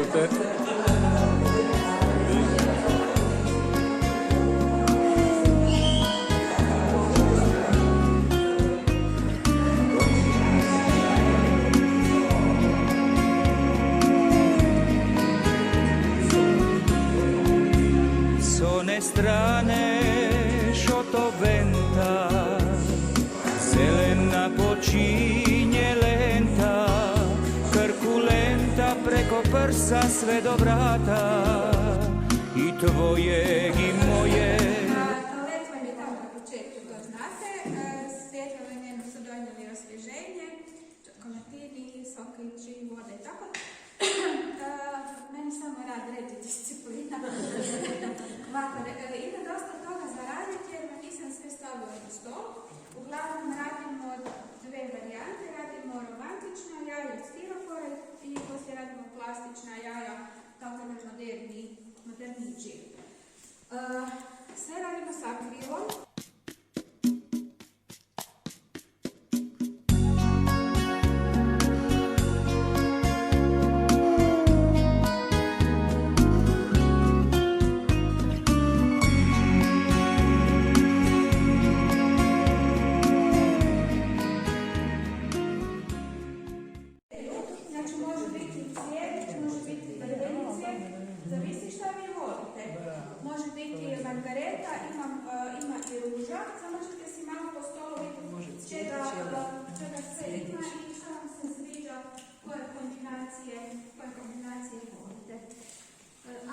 Super. One strane šotoventa, zelena počinje lenta, krkulenta preko prsa sve do vrata, i tvojeg i moje. Toalet vam je tamo na početku, to znate, svjetlo je njeno su donijeli osvježenje, čokolatini, sokići, vode i tako. Meni samo rad reći disciplina. Ima dosta toga za raditi jer nisam sve stavila na stol. Uglavnom radimo dve varijante, radimo romantična jaja od stiropora i poslije radimo plastična jaja, tako da moderniji džir. Sve radimo sa akrilom. Margareta, ima i ruža, samo ćete si malo po stolu vidjeti čega sve ima i što vam se sviđa, koje kombinacije volite.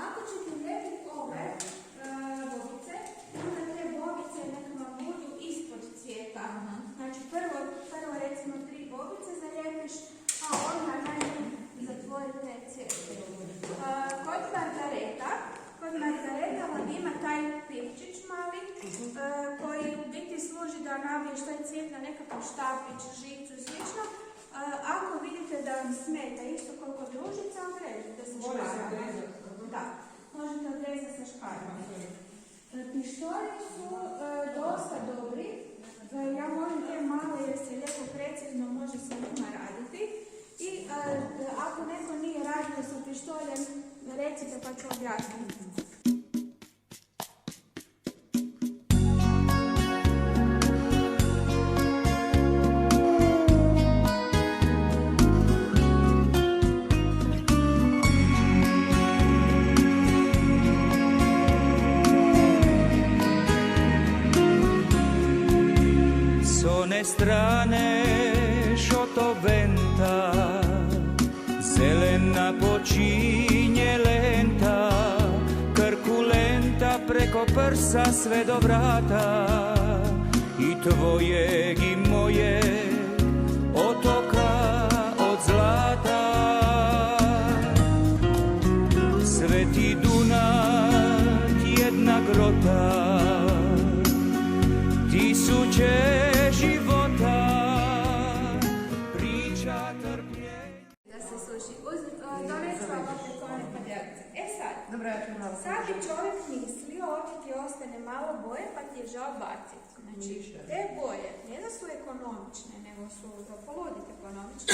Ako ćete lijepiti ove bobice, onda te bobice neka vam budu ispod cvijeta. Znači prvo recimo 3 bobice zalijepiš, a onda najbolje zatvorite cvijet. Kod margareta vam ima taj pipčić mali koji u biti služi da nabiješ taj cvijet na nekakav štapić, žicu i slično. Ako vidite da vam smeta isto koliko družica, odrežite sa škarama. Da, možete odrezati sa škarama. Pištolji su dosta dobri. Ja volim te male jer se lijepo precizno može sa njima raditi. I ako neko nije radio sa pištoljem, recite pa ću objasniti. S one strane šotoventa, zelena počinje lenta, krkulenta preko prsa sve do vrata, i tvojeg i moje otoka od zlata. Sveti Dunav, jedna grota, tisuće života, priča trpljenja. Da se suši. Doneću vam opet one padelice. Sad. Dobro, ja ću malo. Sad bi čovjek mislio, ovdje ti ostane malo boje pa ti je žao baciti. Znači, te boje ne da su ekonomične, nego su za poludit ekonomične.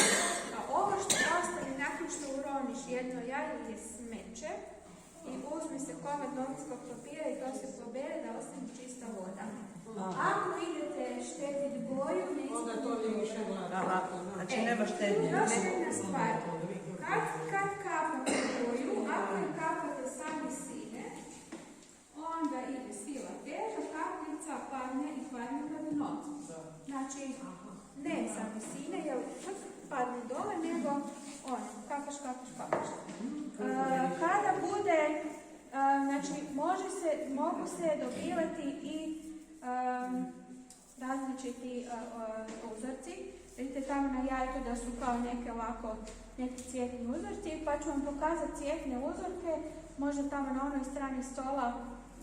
A ovo što ostane nakon što uroniš jedno jaje je smeće i uzmi se komad novinskog papira i to se pobere da ostane čista voda. Ako idete štediti boju, ne ispunite voda. Znači nema štednje. Još jedna stvar. Kad kapate boju, ako je kapate sa visine, onda ide sila teža, kapljica padne i padne na dno. Znači, ne sa visine, jer padne dole, nego kapaš. Kada bude, znači, mogu se dobivati i različiti uzorci. Vidite tamo na jajku da su kao neki cvjetni uzorci, pa ću vam pokazati cvjetne uzorke, možda tamo na onoj strani stola,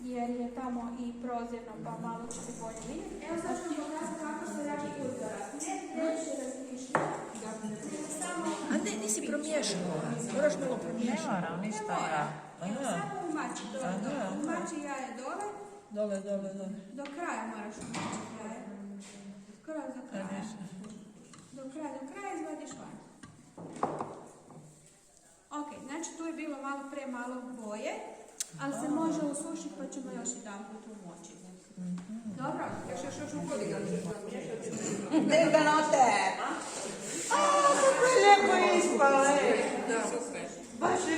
jer je tamo i prozirno, pa malo će se bolje vidjeti. Evo sad ću vam pokazati kako se radi uzorak. Ne previše razmišljati. A ne, nisi promiješala. Moraš malo promiješati. Ne moram, ništa ja. Evo samo umači dole. Umači jaje dole. Dole. Do kraja moraš umačiti jaje. Skoro do kraja. Do kraja izvadiš van. Ok, znači tu je bilo malo premalo boje, ali se može usušiti pa ćemo još jedan put umočiti. Dobro? još Ne ga note! A, kako je lijepo ispale! Baš je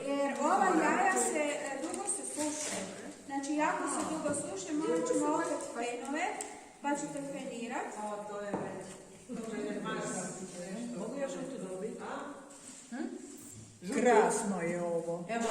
Jer ova jaja dugo se suše. Znači, jako se dugo suše, morat ćemo opet fenove, pa ćete fenirati. to je već. Mogu još nešto dobiti? Krasno je ovo. Evo,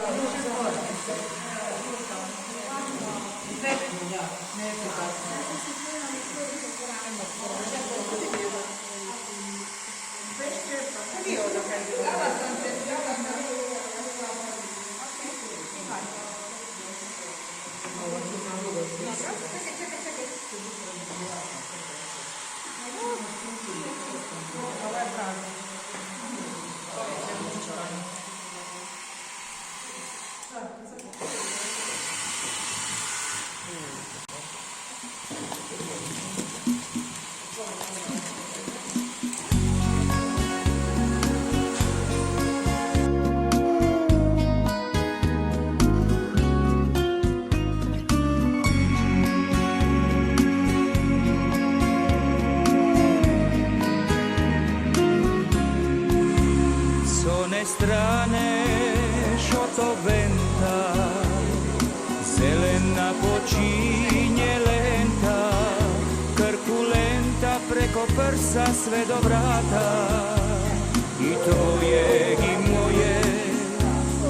strane šotoventa, zelena počinje lenta, krpulenta preko prsa sve do vrata, i tvojeg i moje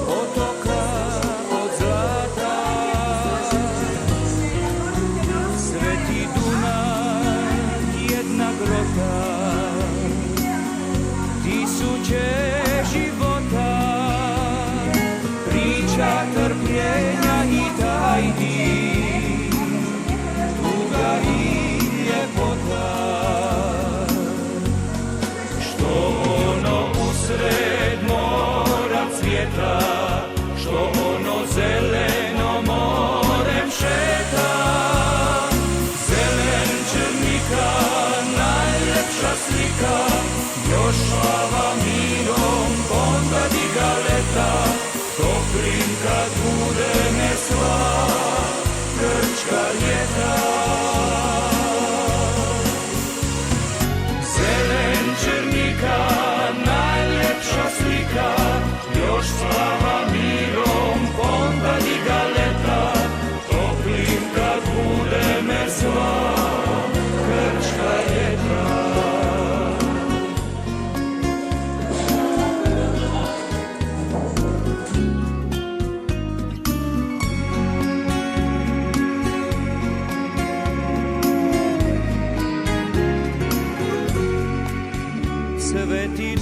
otoka od zlata. Sveti Dunaj, jedna grota, tisuće života, priča trpljenja i tajni, tuga i ljepota. Što ono usred mora cvjeta, što ono zeleno morem šeta, zelen črnika, najljepša slika, još slava mirom, onda diga leta, toplim kad bude me sva grčka ljeta. Zelen črnika, najljepša slika, još slava mirom, onda diga leta, toplim kad bude me sva grčka ljeta. Sveti